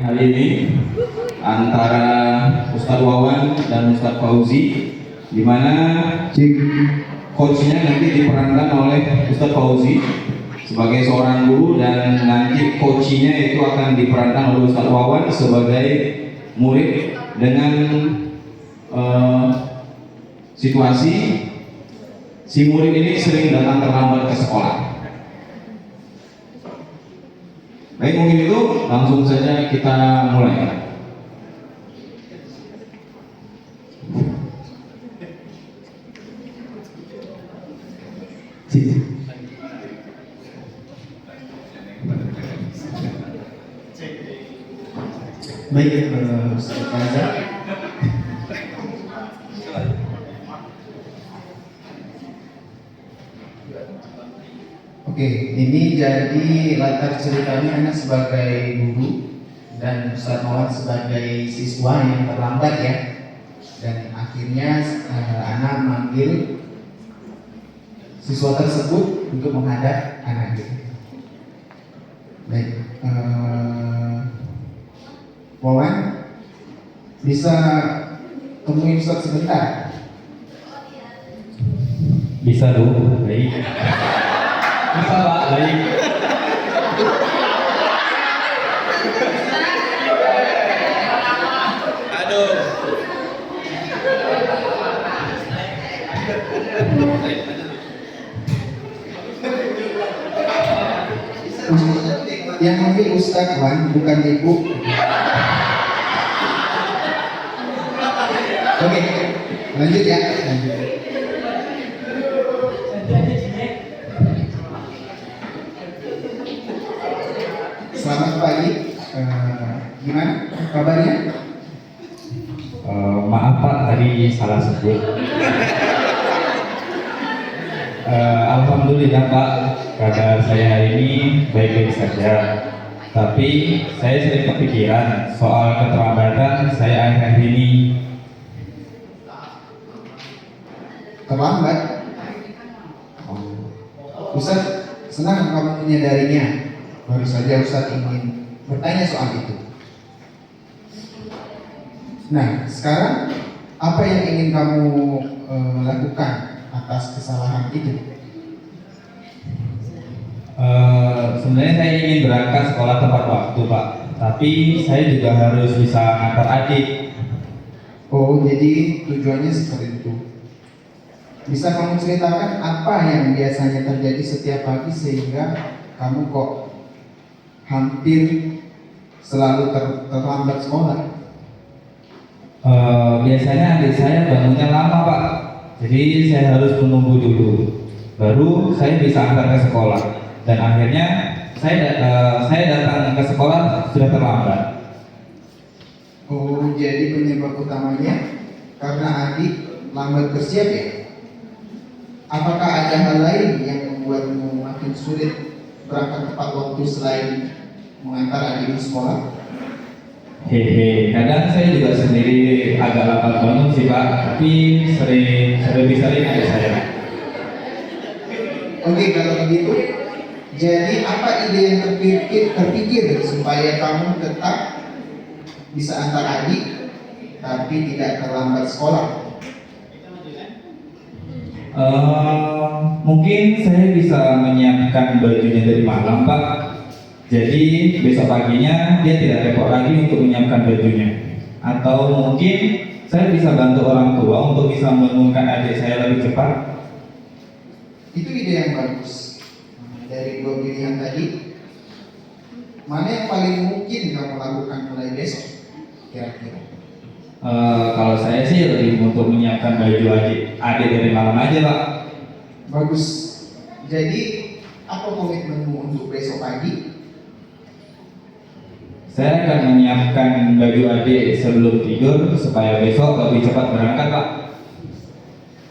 Kali ini antara Ustadz Wawan dan Ustadz Fauzi, di mana coachnya nanti diperankan oleh Ustadz Fauzi sebagai seorang guru, dan nanti coachnya itu akan diperankan oleh Ustadz Wawan sebagai murid dengan situasi si murid ini sering datang terlambat ke sekolah. Baik, mungkin itu langsung saja kita mulai. Baik, Ustaz Faza. Oke, ini jadi latar ceritanya Anak sebagai guru dan Ustaz Wawan sebagai siswa yang terlambat ya. Dan akhirnya Anak manggil siswa tersebut untuk menghadap Anak. Baik, Wawan bisa temui Ustaz sebentar? Bisa dulu, baik. Bisa Pak, baik. Aduh. Yang manggil Ustaz Wan bukan Ibu. Oke, lanjut ya. Selamat pagi. Gimana kabarnya? Maaf Pak, tadi salah sebut. Alhamdulillah Pak, kabar saya hari ini baik-baik saja. Tapi saya sering kepikiran soal keterlambatan saya akhir-akhir ini. Terlambat? Ustaz senang kamu menyadarinya. Baru saja Ustaz ingin bertanya soal itu. Nah, sekarang apa yang ingin kamu lakukan atas kesalahan itu? Sebenarnya saya ingin berangkat sekolah tepat waktu Pak, tapi saya juga harus bisa antar adik. Oh, jadi tujuannya seperti itu. Bisa kamu ceritakan apa yang biasanya terjadi setiap pagi sehingga kamu kok hampir selalu terlambat sekolah? Biasanya adik saya bangunnya lama Pak, jadi saya harus menunggu dulu, baru saya bisa antar ke sekolah. Dan akhirnya saya datang ke sekolah sudah terlambat. Oh, jadi penyebab utamanya karena adik lambat bersiap ya? Apakah ada hal lain yang membuatmu makin sulit berangkat tepat waktu selain mengantar adik ke sekolah? Hehe, kadang saya juga sendiri agak lambat bangun sih Pak, tapi lebih sering adik saya. Oke, kalau begitu, jadi apa ide yang terpikir supaya kamu tetap bisa antar adik tapi tidak terlambat sekolah? Mungkin saya bisa menyiapkan bajunya dari malam Pak. Jadi besok paginya dia tidak repot lagi untuk menyiapkan bajunya. Atau mungkin saya bisa bantu orang tua untuk bisa membangunkan adik saya lebih cepat. Itu ide yang bagus. Dari dua pilihan tadi, mana yang paling mungkin kamu lakukan mulai besok? Kira-kira? Kalau saya sih lebih untuk menyiapkan baju adik dari malam aja Pak. Bagus. Jadi apa komitmenmu untuk besok pagi? Saya akan menyiapkan baju adik sebelum tidur supaya besok lebih cepat berangkat Pak.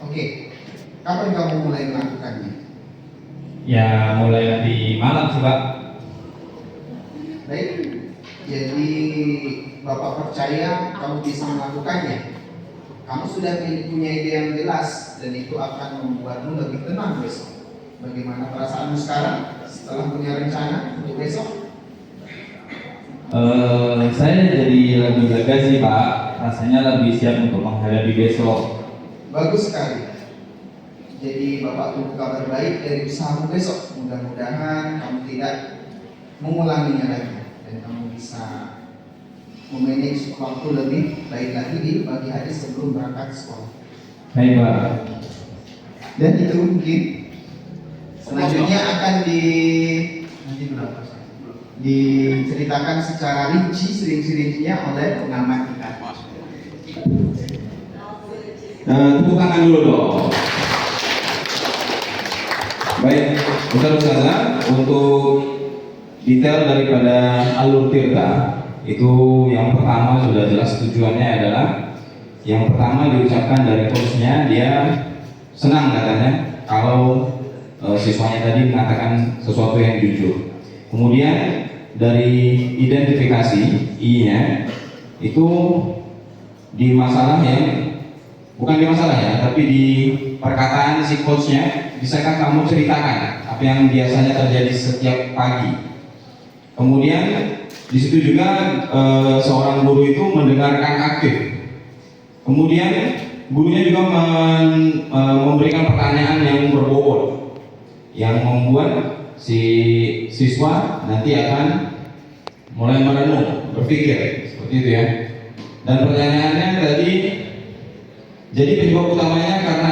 Oke. Kapan kamu mulai melakukannya? Ya mulai nanti malam sih Pak. Baik. Jadi Bapak percaya kamu bisa melakukannya. Kamu sudah punya ide yang jelas dan itu akan membuatmu lebih tenang besok. Bagaimana perasaanmu sekarang setelah punya rencana untuk besok? Saya jadi lebih lega sih Pak, rasanya lebih siap untuk menghadapi besok. Bagus sekali. Jadi Bapak tunggu kabar baik dari usahamu besok. Mudah-mudahan kamu tidak mengulanginya lagi dan kamu bisa memanage waktu lebih baik lagi di pagi hari sebelum berangkat sekolah. Baik Pak. Dan itu mungkin selanjutnya akan diceritakan secara rinci sering-seringnya oleh pengamat kita. Tepuk tangan dulu dong. Baik, Ustaz, untuk detail daripada alur tirta itu yang pertama sudah jelas tujuannya adalah yang pertama diucapkan dari coachnya, dia senang katanya kalau siswanya tadi mengatakan sesuatu yang jujur. Kemudian dari identifikasi I-nya itu di masalah yang bukan di masalah ya, tapi di perkataan si coachnya, bisakah kamu ceritakan apa yang biasanya terjadi setiap pagi? Kemudian di situ juga seorang guru itu mendengarkan aktif. Kemudian gurunya juga memberikan pertanyaan yang berbobot, yang membuat si siswa nanti akan mulai merenung, berpikir seperti itu ya. Dan pertanyaannya tadi, jadi penyebab utamanya karena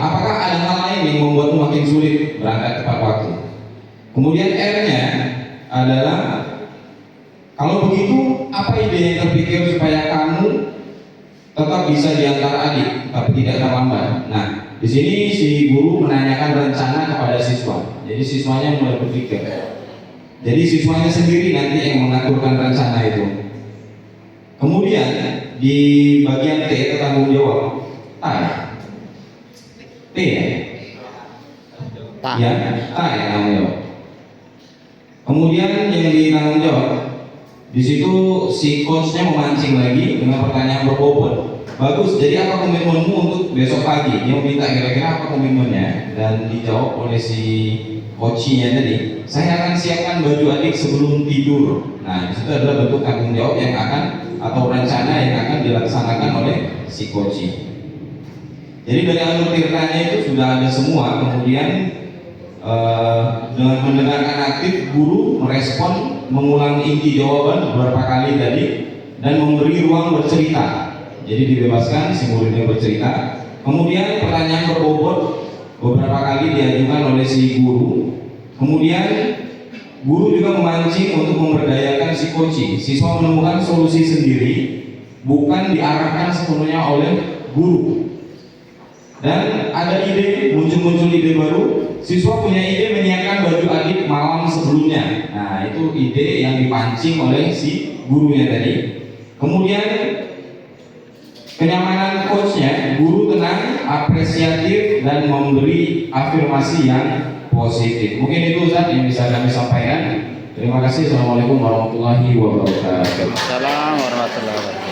apakah ada hal lain yang membuatmu makin sulit berangkat tepat waktu? Kemudian R-nya adalah, kalau begitu apa ide yang terpikir supaya kamu tetap bisa diantar adik tapi tidak terlambat? Nah, di sini si guru menanyakan rencana kepada siswa. Jadi siswanya mulai berpikir. Jadi siswanya sendiri nanti yang mengaturkan rencana itu. Kemudian di bagian T itu tanggung jawab. T ya? Ya, T ya tanggung jawab. Kemudian yang ditanggung jawab, di situ si coachnya memancing lagi dengan pertanyaan berbobot. Bagus, jadi apa komitmenmu untuk besok pagi? Dia minta kira-kira apa komitmennya, dan dijawab oleh si coachnya tadi, saya akan siapkan baju adik sebelum tidur. Nah, itu adalah bentuk tanggung jawab yang akan atau rencana yang akan dilaksanakan oleh si coach. Jadi dari alur tirtanya itu sudah ada semua. Kemudian dengan mendengarkan aktif, guru merespon, mengulang inti jawaban beberapa kali tadi, dan memberi ruang bercerita. Jadi dibebaskan si muridnya bercerita. Kemudian pertanyaan berbobot beberapa kali diajukan oleh si guru. Kemudian guru juga memancing untuk memberdayakan si coach. Siswa menemukan solusi sendiri, bukan diarahkan sepenuhnya oleh guru. Dan ada ide, muncul ide baru. Siswa punya ide menyiapkan baju adik malam sebelumnya. Nah, itu ide yang dipancing oleh si gurunya tadi. Kemudian kenyamanan coachnya, guru tenang, apresiatif, dan memberi afirmasi yang positif. Mungkin itu Ustaz yang bisa kami sampaikan. Terima kasih. Assalamualaikum warahmatullahi wabarakatuh. Assalamualaikum warahmatullahi wabarakatuh.